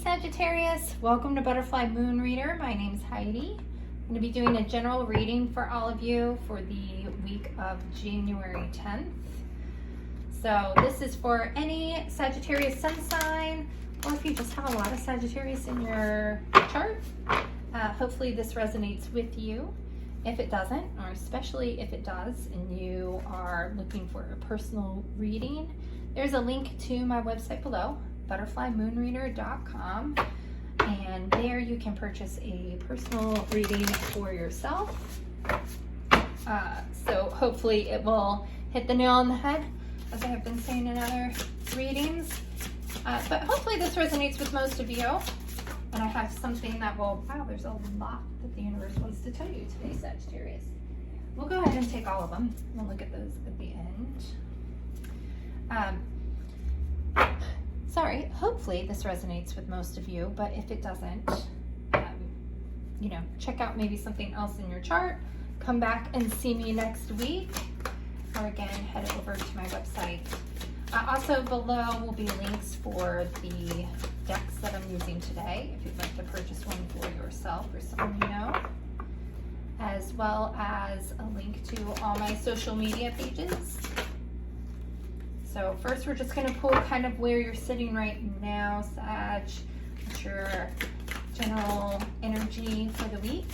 Sagittarius, welcome to Butterfly Moon Reader. My name is Heidi. I'm going to be doing a general reading for all of you for the week of January 10th. So this is for any Sagittarius sun sign, or if you just have a lot of Sagittarius in your chart. Hopefully this resonates with you. If it doesn't, or especially if it does, and you are looking for a personal reading, there's a link to my website below, butterflymoonreader.com, and there you can purchase a personal reading for yourself. So hopefully it will hit the nail on the head, as I have been saying in other readings. But hopefully this resonates with most of you. And I have something that will, wow, there's a lot that the universe wants to tell you today, Sagittarius. We'll go ahead and take all of them. We'll look at those at the end. Sorry, hopefully this resonates with most of you, but if it doesn't, check out maybe something else in your chart. Come back and see me next week, or again, head over to my website. Also below will be links for the decks that I'm using today, if you'd like to purchase one for yourself or someone you know, as well as a link to all my social media pages. So first we're just going to pull kind of where you're sitting right now, Sag. What's your general energy for the week?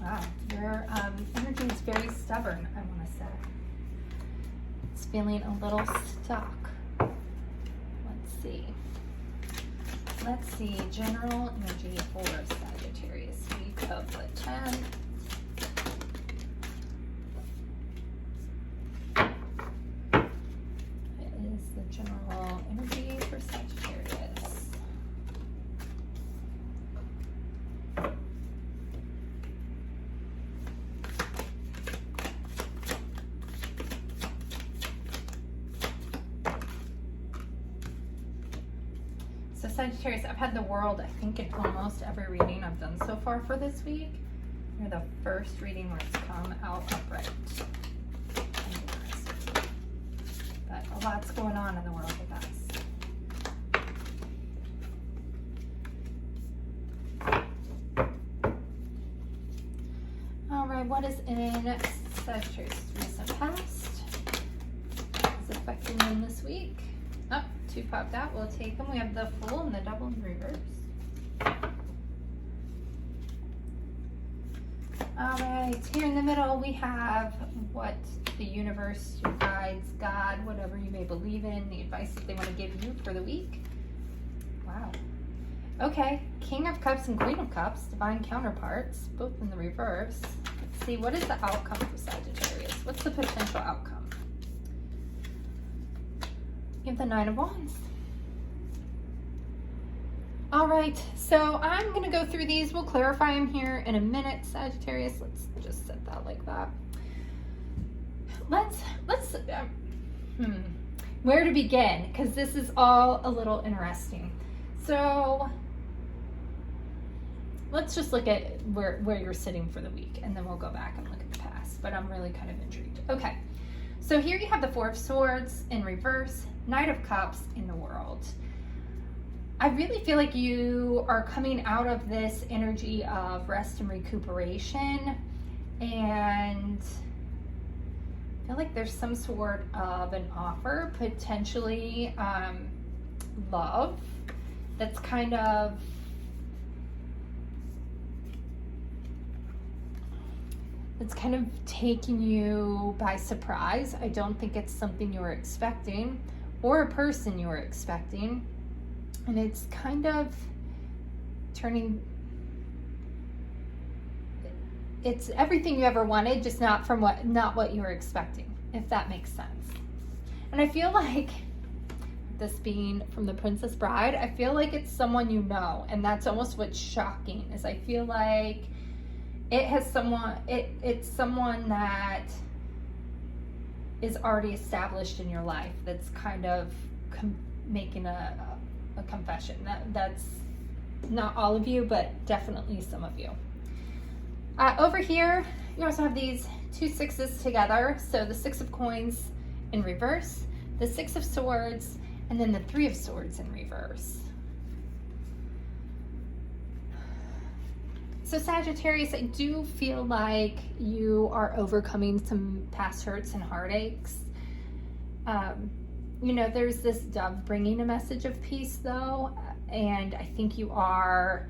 Wow, your energy is very stubborn, I want to say. It's feeling a little stuck. Let's see, general energy for Sagittarius, week of the 10th. The general energy for Sagittarius. So Sagittarius, I've had the World, I think, in almost every reading I've done so far for this week. You're the first reading where it's come out upright. But a lot's going on in the world with us. All right, what is in Sagittarius' recent past? Is it affecting them this week? Oh, two popped out. We'll take them. We have the Fool and the Double in reverse. All right, here in the middle we have what the universe, your guides, God, whatever you may believe in, the advice that they want to give you for the week. Wow. Okay, King of Cups and Queen of Cups, divine counterparts, both in the reverse. Let's see, what is the outcome for Sagittarius? What's the potential outcome? You have the Nine of Wands. All right, so I'm going to go through these. We'll clarify them here in a minute, Sagittarius. Let's just set that like that. Where to begin? Because this is all a little interesting. So let's just look at where you're sitting for the week, and then we'll go back and look at the past. But I'm really kind of intrigued. Okay, so here you have the Four of Swords in reverse, Knight of Cups in the World. I really feel like you are coming out of this energy of rest and recuperation, and I feel like there's some sort of an offer, potentially love, that's kind of taking you by surprise. I don't think it's something you were expecting, or a person you were expecting. And it's kind of it's everything you ever wanted, just not what you were expecting, if that makes sense. And I feel like, this being from the Princess Bride, I feel like it's someone you know, and that's almost what's shocking, is I feel like it's someone that is already established in your life, that's kind of making a confession. That's not all of you, but definitely some of you. Over here, you also have these two sixes together. So the Six of Coins in reverse, the Six of Swords, and then the Three of Swords in reverse. So Sagittarius, I do feel like you are overcoming some past hurts and heartaches. You know, there's this dove bringing a message of peace though, and I think you are,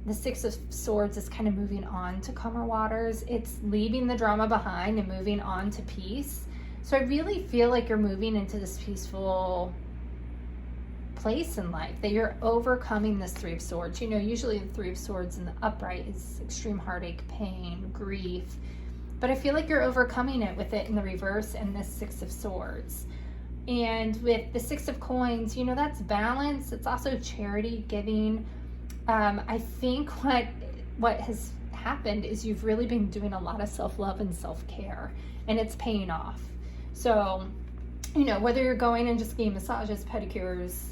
the Six of Swords is kind of moving on to calmer waters. It's leaving the drama behind and moving on to peace. So I really feel like you're moving into this peaceful place in life, that you're overcoming this Three of Swords. You know, usually the Three of Swords in the upright is extreme heartache, pain, grief, but I feel like you're overcoming it with it in the reverse and this Six of Swords. And with the Six of Coins, you know, that's balance. It's also charity, giving. I think what has happened is you've really been doing a lot of self-love and self-care, and it's paying off. So, you know, whether you're going and just getting massages, pedicures,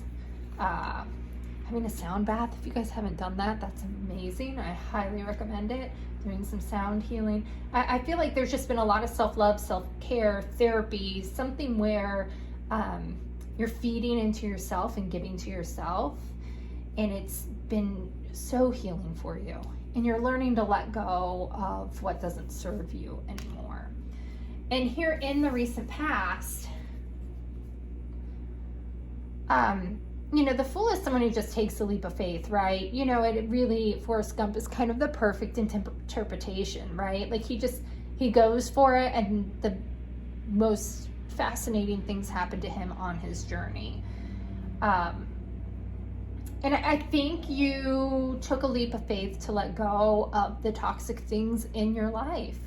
having a sound bath, if you guys haven't done that, that's amazing. I highly recommend it. Doing some sound healing. I feel like there's just been a lot of self-love, self-care, therapy, something where you're feeding into yourself and giving to yourself, and it's been so healing for you, and you're learning to let go of what doesn't serve you anymore. And here in the recent past, you know, the Fool is someone who just takes a leap of faith, right? You know, it really, Forrest Gump is kind of the perfect interpretation, right? Like he goes for it, and the most fascinating things happen to him on his journey. And I think you took a leap of faith to let go of the toxic things in your life.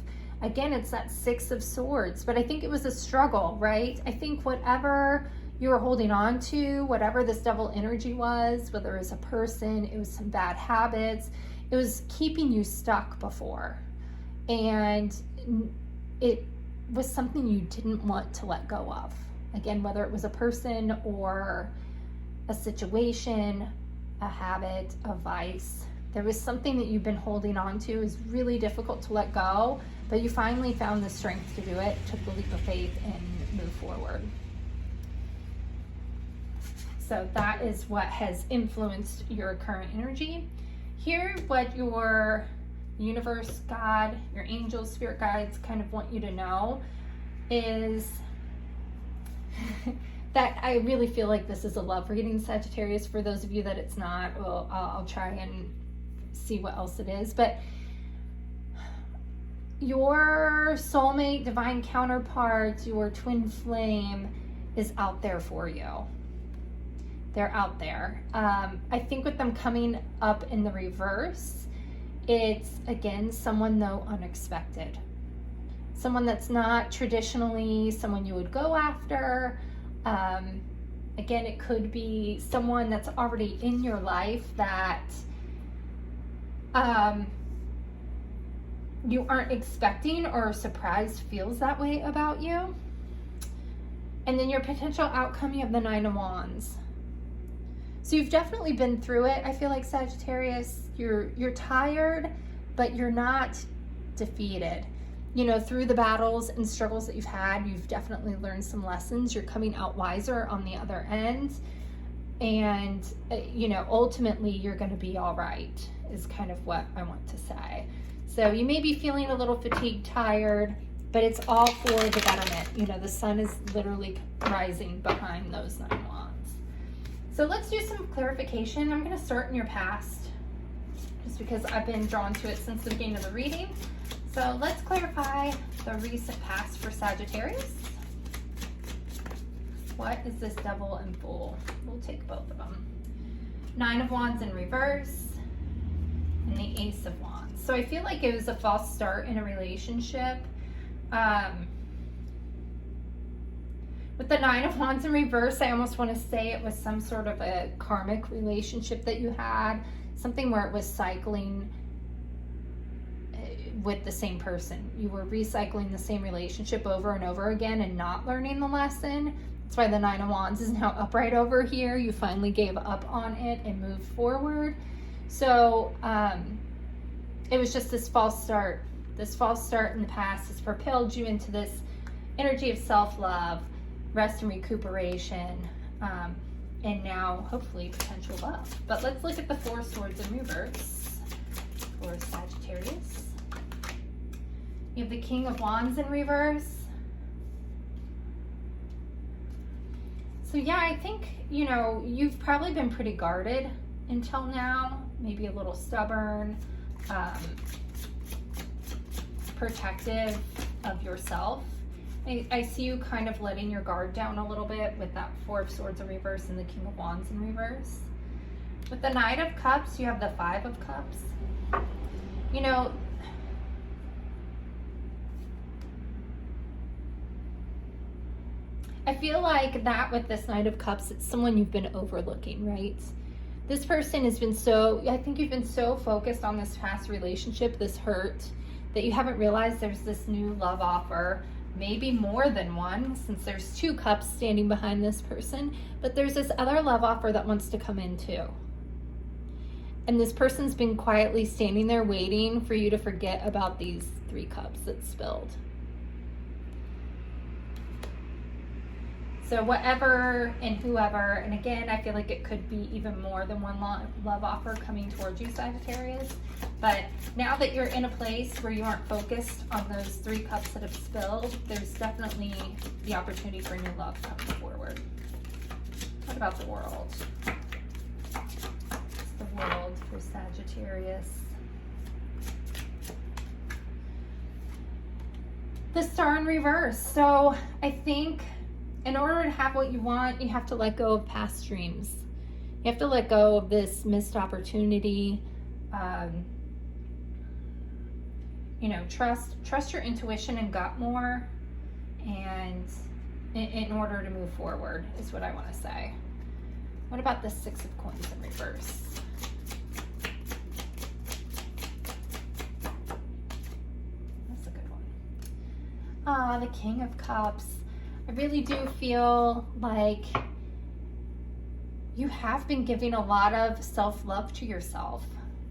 Again, it's that Six of Swords, but I think it was a struggle, right? I think whatever you were holding on to, whatever this devil energy was, whether it was a person, it was some bad habits, it was keeping you stuck before. And it was something you didn't want to let go of. Again, whether it was a person or a situation, a habit, a vice, there was something that you've been holding on to. It was really difficult to let go, but you finally found the strength to do it, took the leap of faith, and moved forward. So that is what has influenced your current energy. Here, what your universe, God, your angels, spirit guides kind of want you to know is that I really feel like this is a love reading, Sagittarius. For those of you that it's not, well, I'll try and see what else it is. But your soulmate, divine counterpart, your twin flame is out there for you. They're out there. I think with them coming up in the reverse, it's, again, someone though unexpected. Someone that's not traditionally someone you would go after. Again, it could be someone that's already in your life that you aren't expecting, or surprised feels that way about you. And then your potential outcome, you have the Nine of Wands. So you've definitely been through it. I feel like, Sagittarius, you're tired, but you're not defeated. You know, through the battles and struggles that you've had, you've definitely learned some lessons. You're coming out wiser on the other end. And, you know, ultimately you're going to be all right, is kind of what I want to say. So you may be feeling a little fatigued, tired, but it's all for the betterment. You know, the sun is literally rising behind those Nine Wands. So let's do some clarification. I'm going to start in your past, just because I've been drawn to it since the beginning of the reading. So let's clarify the recent past for Sagittarius. What is this Devil and Fool? We'll take both of them. Nine of Wands in reverse and the Ace of Wands. So I feel like it was a false start in a relationship. With the Nine of Wands in reverse, I almost want to say it was some sort of a karmic relationship that you had. Something where it was cycling with the same person. You were recycling the same relationship over and over again and not learning the lesson. That's why the Nine of Wands is now upright over here. You finally gave up on it and moved forward. So it was just this false start. This false start in the past has propelled you into this energy of self-love, rest and recuperation, and now hopefully potential love. But let's look at the Four of Swords in reverse for Sagittarius. You have the King of Wands in reverse. So yeah, I think, you know, you've probably been pretty guarded until now, maybe a little stubborn, protective of yourself. I see you kind of letting your guard down a little bit with that Four of Swords in reverse and the King of Wands in reverse. With the Knight of Cups, you have the Five of Cups. You know, I feel like that with this Knight of Cups, it's someone you've been overlooking, right? This person has been I think you've been so focused on this past relationship, this hurt, that you haven't realized there's this new love offer, maybe more than one, since there's two cups standing behind this person, but there's this other love offer that wants to come in too. And this person's been quietly standing there waiting for you to forget about these three cups that spilled. So whatever and whoever, and again, I feel like it could be even more than one love offer coming towards you, Sagittarius. But now that you're in a place where you aren't focused on those three cups that have spilled, there's definitely the opportunity for new love coming forward. What about the World? What's the World for Sagittarius? The Star in reverse. So I think in order to have what you want, you have to let go of past dreams. You have to let go of this missed opportunity. You know, trust your intuition and gut more, and in order to move forward is what I want to say. What about the Six of Coins in reverse? That's a good one. The King of Cups. I really do feel like you have been giving a lot of self-love to yourself.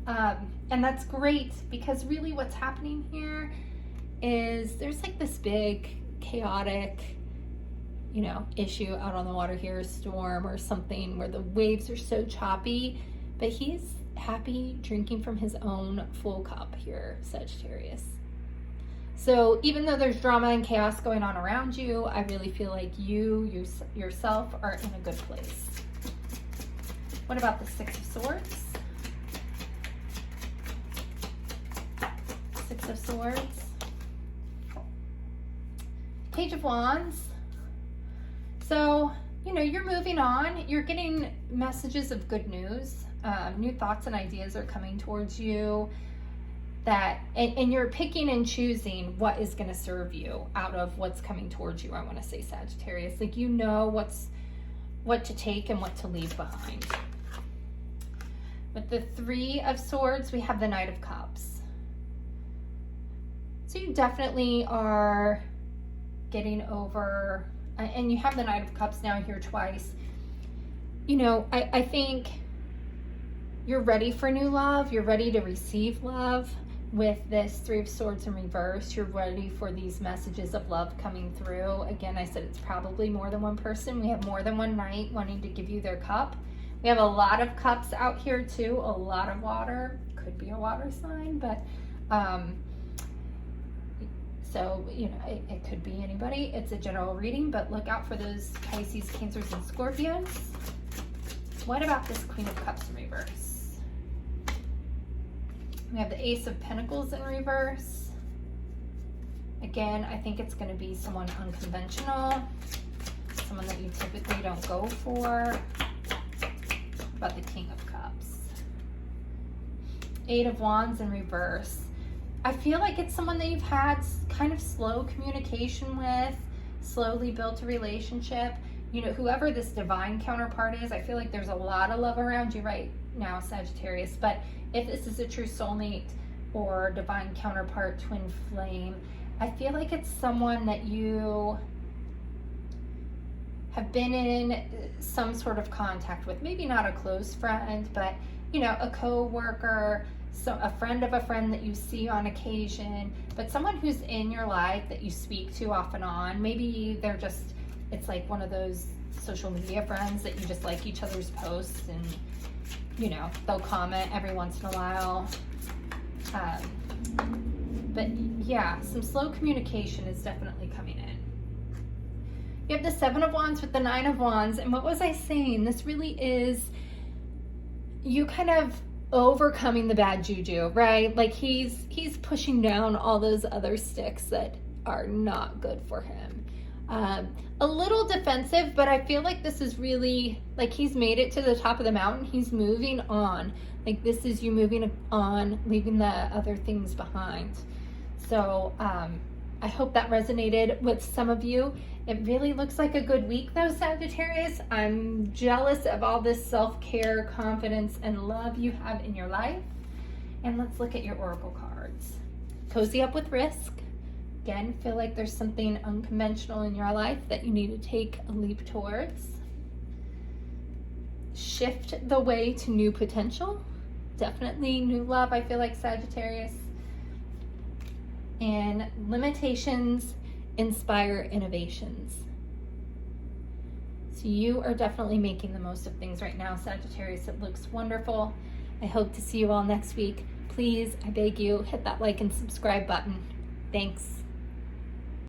And that's great, because really what's happening here is there's like this big chaotic, you know, issue out on the water here, a storm or something where the waves are so choppy, but he's happy drinking from his own full cup here, Sagittarius. So even though there's drama and chaos going on around you, I really feel like you yourself are in a good place. What about the Six of Swords? Six of Swords. Page of Wands. So, you know, you're moving on. You're getting messages of good news. New thoughts and ideas are coming towards you. And you're picking and choosing what is going to serve you out of what's coming towards you. I want to say, Sagittarius, like, you know what to take and what to leave behind. With the Three of Swords, we have the Knight of Cups. So you definitely are getting over, and you have the Knight of Cups now here twice. You know, I think you're ready for new love. You're ready to receive love. With this Three of Swords in reverse, you're ready for these messages of love coming through. Again, I said it's probably more than one person. We have more than one knight wanting to give you their cup. We have a lot of cups out here too, a lot of water. Could be a water sign, but so, you know, it could be anybody. It's a general reading, but look out for those Pisces, Cancers, and Scorpios. What about this Queen of Cups in reverse? We have the Ace of Pentacles in reverse. Again, I think it's going to be someone unconventional, someone that you typically don't go for. About the King of Cups. Eight of Wands in reverse. I feel like it's someone that you've had kind of slow communication with, slowly built a relationship. You know, whoever this divine counterpart is, I feel like there's a lot of love around you right now, Sagittarius, but if this is a true soulmate or divine counterpart, twin flame, I feel like it's someone that you have been in some sort of contact with. Maybe not a close friend, but, you know, a co-worker, so a friend of a friend that you see on occasion, but someone who's in your life that you speak to off and on. Maybe they're just it's like one of those social media friends that you just like each other's posts, and you know, they'll comment every once in a while. But yeah, some slow communication is definitely coming in. You have the Seven of Wands with the Nine of Wands, and what was I saying? This really is you kind of overcoming the bad juju, right? Like he's pushing down all those other sticks that are not good for him. A little defensive, but I feel like this is really, like he's made it to the top of the mountain. He's moving on. Like this is you moving on, leaving the other things behind. So I hope that resonated with some of you. It really looks like a good week though, Sagittarius. I'm jealous of all this self-care, confidence, and love you have in your life. And let's look at your oracle cards. Cozy up with risk. Again, feel like there's something unconventional in your life that you need to take a leap towards. Shift the way to new potential. Definitely new love, I feel like, Sagittarius. And limitations inspire innovations. So you are definitely making the most of things right now, Sagittarius. It looks wonderful. I hope to see you all next week. Please, I beg you, hit that like and subscribe button. Thanks.